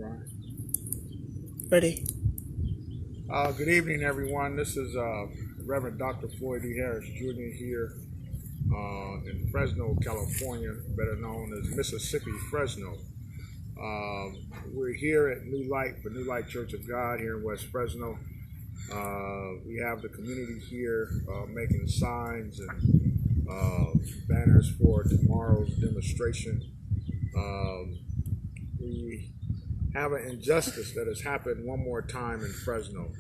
Brian. Ready. Good evening, everyone. This is Reverend Dr. Floyd D. Harris Jr. here in Fresno, California, better known as Mississippi, Fresno. We're here at New Light for New Light Church of God here in West Fresno. We have the community here making signs and banners for tomorrow's demonstration. We have an injustice that has happened one more time in Fresno,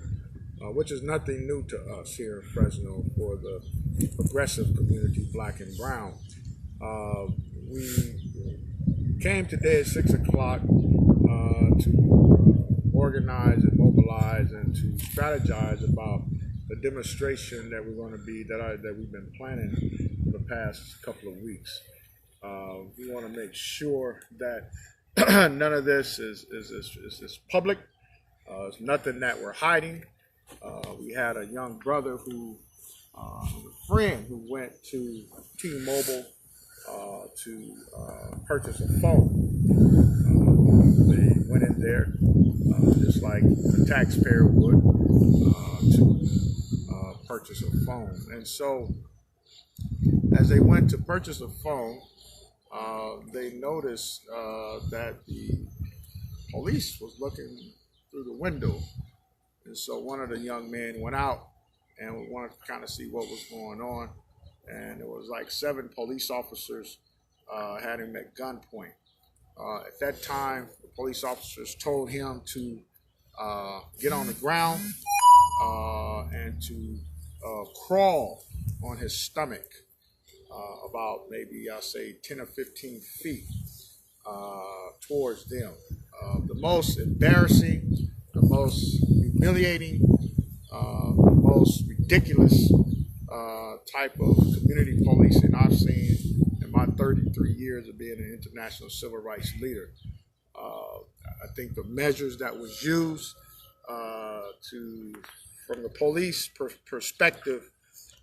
which is nothing new to us here in Fresno for the progressive community, black and brown. We came today at 6 o'clock to organize and mobilize and to strategize about the demonstration that we're going to be, that we've been planning for the past couple of weeks. We want to make sure that none of this is public. It's nothing that we're hiding. We had a young brother a friend who went to T-Moblie to purchase a phone. They went in there just like a taxpayer would to purchase a phone. And so as they went to purchase a phone, they noticed that the police was looking through the window. And so one of the young men went out and wanted to kind of see what was going on. And it was like 7 police officers had him at gunpoint. At that time, the police officers told him to get on the ground and to crawl on his stomach about maybe, I'll say, 10 or 15 feet towards them. The most embarrassing, the most humiliating, the most ridiculous type of community policing I've seen in my 33 years of being an international civil rights leader. I think the measures that was used from the police perspective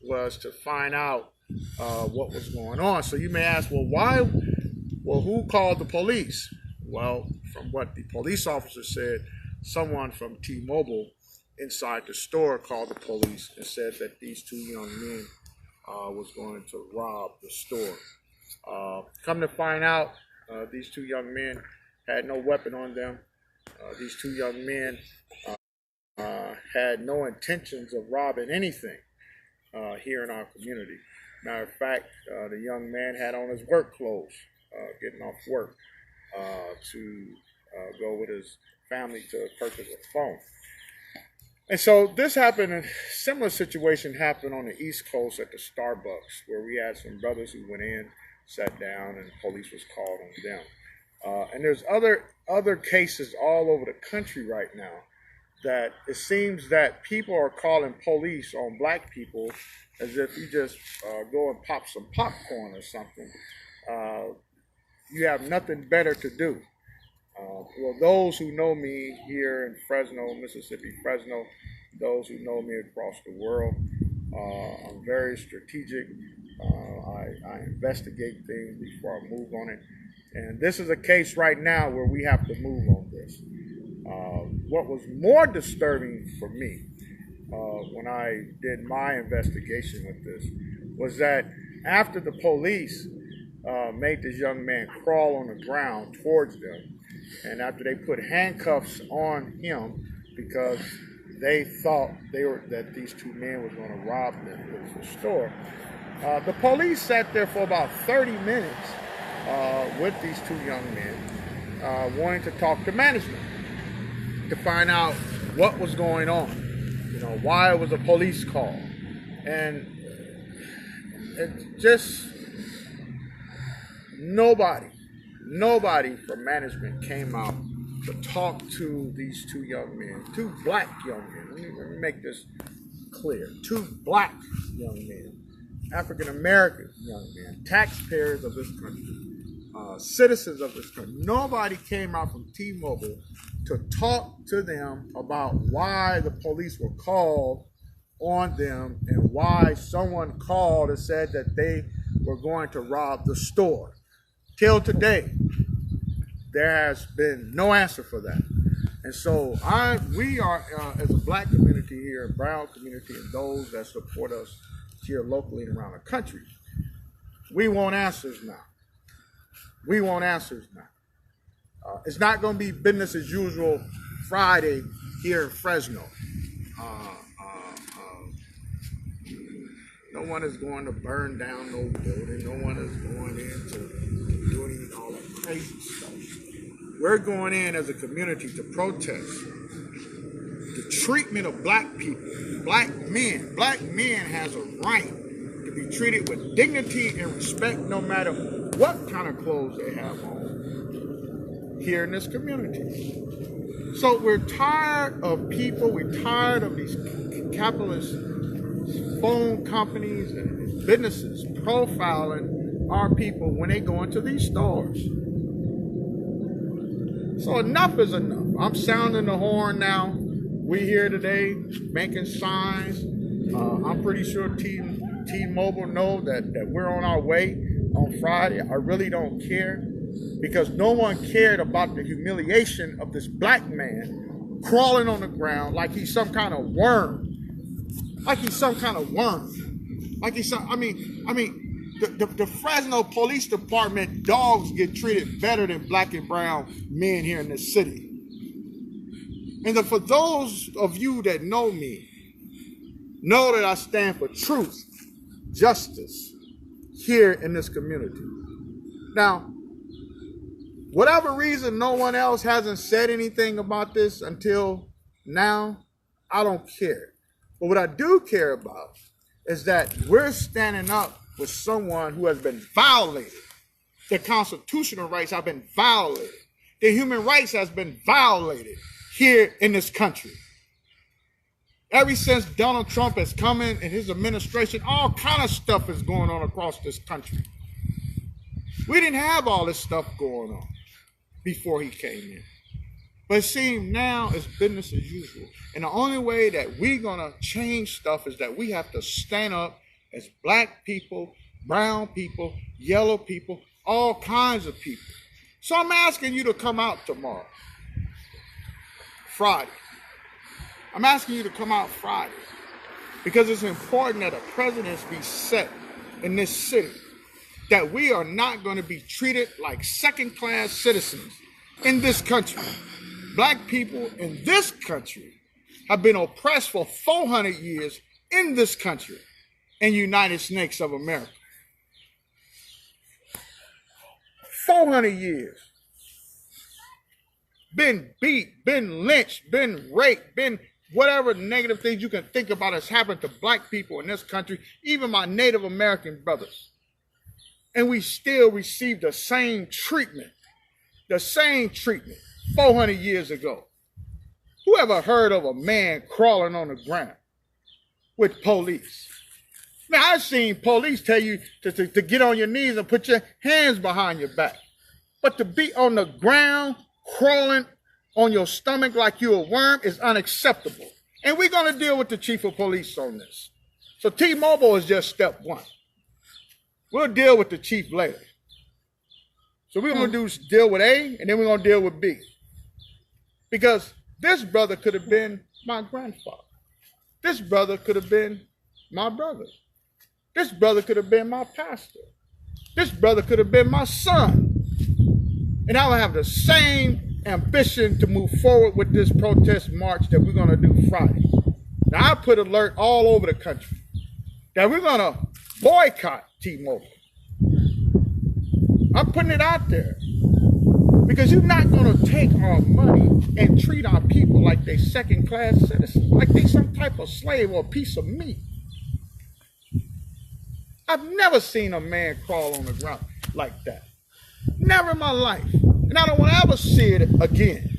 was to find out what was going on. So you may ask, well, who called the police? Well, from what the police officer said, someone from T-Moblie inside the store called the police and said that these 2 young men was going to rob the store. Come to find out, these 2 young men had no weapon on them. These 2 young men had no intentions of robbing anything here in our community. Matter of fact, the young man had on his work clothes, getting off work to go with his family to purchase a phone. And so this happened, a similar situation happened on the East Coast at the Starbucks, where we had some brothers who went in, sat down, and police was called on them. And there's other cases all over the country right now that it seems that people are calling police on black people as if you just go and pop some popcorn or something. You have nothing better to do. Well, those who know me here in Fresno, Mississippi, Fresno, those who know me across the world, I'm very strategic. I investigate things before I move on it. And this is a case right now where we have to move on this. What was more disturbing for me when I did my investigation with this was that after the police made this young man crawl on the ground towards them, and after they put handcuffs on him because they thought that these 2 men were going to rob the store, the police sat there for about 30 minutes with these 2 young men, wanting to talk to management to find out what was going on, why it was a police call. And it just, nobody from management came out to talk to these 2 young men, 2 black young men. Let me make this clear. 2 black young men, African-American young men, taxpayers of this country, citizens of this country. Nobody came out from T-Moblie to talk to them about why the police were called on them and why someone called and said that they were going to rob the store. Till today, there has been no answer for that. And so we are, as a black community here, a brown community, and those that support us here locally and around the country, we want answers now. We want answers now. It's not going to be business as usual Friday here in Fresno. No one is going to burn down no building. No one is going in to do any all that crazy stuff. We're going in as a community to protest the treatment of black people, black men. Black men has a right to be treated with dignity and respect no matter what kind of clothes they have on here in this community. So we're tired of people, we're tired of these capitalist phone companies and businesses profiling our people when they go into these stores. So enough is enough. I'm sounding the horn now. We here today making signs. I'm pretty sure T-Mobile know that we're on our way on Friday. I really don't care because no one cared about the humiliation of this black man crawling on the ground like he's some kind of worm. Like he's some kind of worm. Like he's some, I mean, the Fresno Police Department dogs get treated better than black and brown men here in this city. And for those of you that know me, know that I stand for truth, justice here in this community. Now, whatever reason no one else hasn't said anything about this until now, I don't care. But what I do care about is that we're standing up with someone who has been violated. Their constitutional rights have been violated. Their human rights has been violated here in this country. Ever since Donald Trump has come in and his administration, all kind of stuff is going on across this country. We didn't have all this stuff going on before he came in. But it seems now it's business as usual. And the only way that we're going to change stuff is that we have to stand up as black people, brown people, yellow people, all kinds of people. So I'm asking you to come out tomorrow, Friday. I'm asking you to come out Friday because it's important that a precedent be set in this city that we are not going to be treated like second-class citizens in this country. Black people in this country have been oppressed for 400 years in this country and United States of America. 400 years. Been beat, been lynched, been raped, been whatever negative things you can think about has happened to black people in this country, even my Native American brothers. And we still receive the same treatment 400 years ago. Who ever heard of a man crawling on the ground with police? Now, I've seen police tell you to get on your knees and put your hands behind your back. But to be on the ground, crawling on your stomach like you're a worm is unacceptable. And we're going to deal with the chief of police on this. So T-Mobile is just step one. We'll deal with the chief later. So we're going to deal with A, and then we're going to deal with B. Because this brother could have been my grandfather. This brother could have been my brother. This brother could have been my pastor. This brother could have been my son. And I will have the same ambition to move forward with this protest march that we're going to do Friday. Now, I put alert all over the country that we're going to boycott T-Mobile. I'm putting it out there because you're not going to take our money and treat our people like they second-class citizens, like they some type of slave or a piece of meat. I've never seen a man crawl on the ground like that. Never in my life. And I don't want to ever see it again.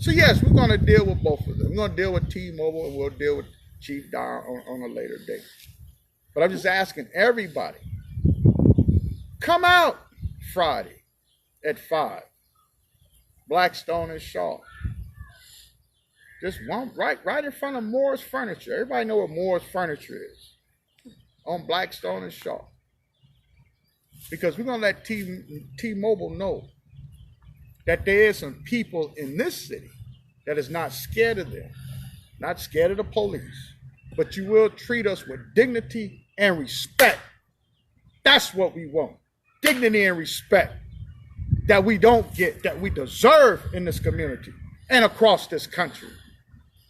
So yes, we're going to deal with both of them. We're going to deal with T-Mobile and we'll deal with Chief Don on a later date. But I'm just asking everybody, come out Friday at 5. Blackstone and Shaw. Just one right in front of Moore's Furniture. Everybody know what Moore's Furniture is. On Blackstone and Shaw. Because we're going to let T-Mobile know that there is some people in this city that is not scared of them, not scared of the police, but you will treat us with dignity and respect. That's what we want. Dignity and respect that we don't get, that we deserve in this community and across this country.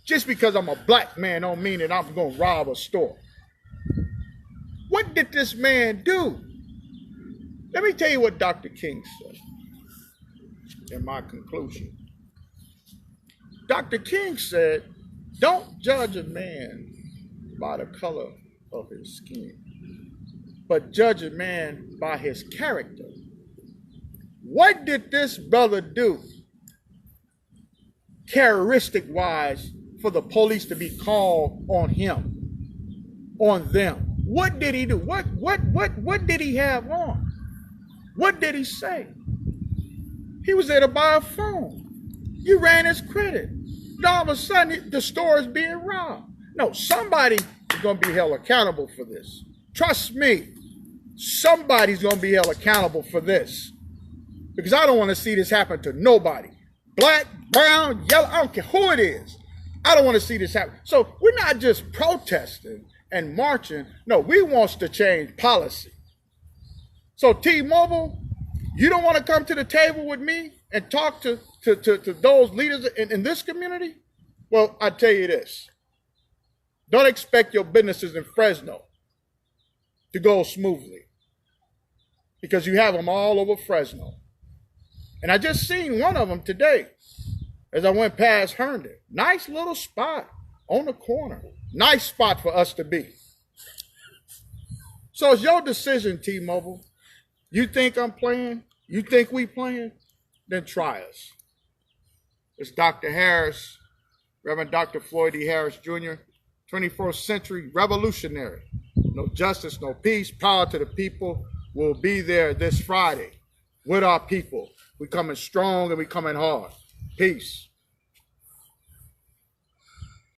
Just because I'm a black man don't mean that I'm going to rob a store. What did this man do? Let me tell you what Dr. King said in my conclusion. Dr. King said, don't judge a man by the color of his skin, but judge a man by his character. What did this brother do, characteristic-wise, for the police to be called on him, on them? What did he do? What did he have on? What did he say? He was there to buy a phone. You ran his credit. And all of a sudden, the store is being robbed. No, somebody is going to be held accountable for this. Trust me, somebody's going to be held accountable for this. Because I don't want to see this happen to nobody. Black, brown, yellow, I don't care who it is. I don't want to see this happen. So we're not just protesting and marching. No, we want to change policy. So T-Mobile, you don't want to come to the table with me and talk to those leaders in this community? Well, I tell you this. Don't expect your businesses in Fresno to go smoothly, because you have them all over Fresno. And I just seen one of them today as I went past Herndon. Nice little spot on the corner. Nice spot for us to be. So it's your decision, T-Mobile. You think I'm playing? You think we playing? Then try us. It's Dr. Harris, Reverend Dr. Floyd D. Harris, Jr., 21st century revolutionary. No justice, no peace, power to the people. We'll be there this Friday with our people. We coming strong and we coming hard. Peace.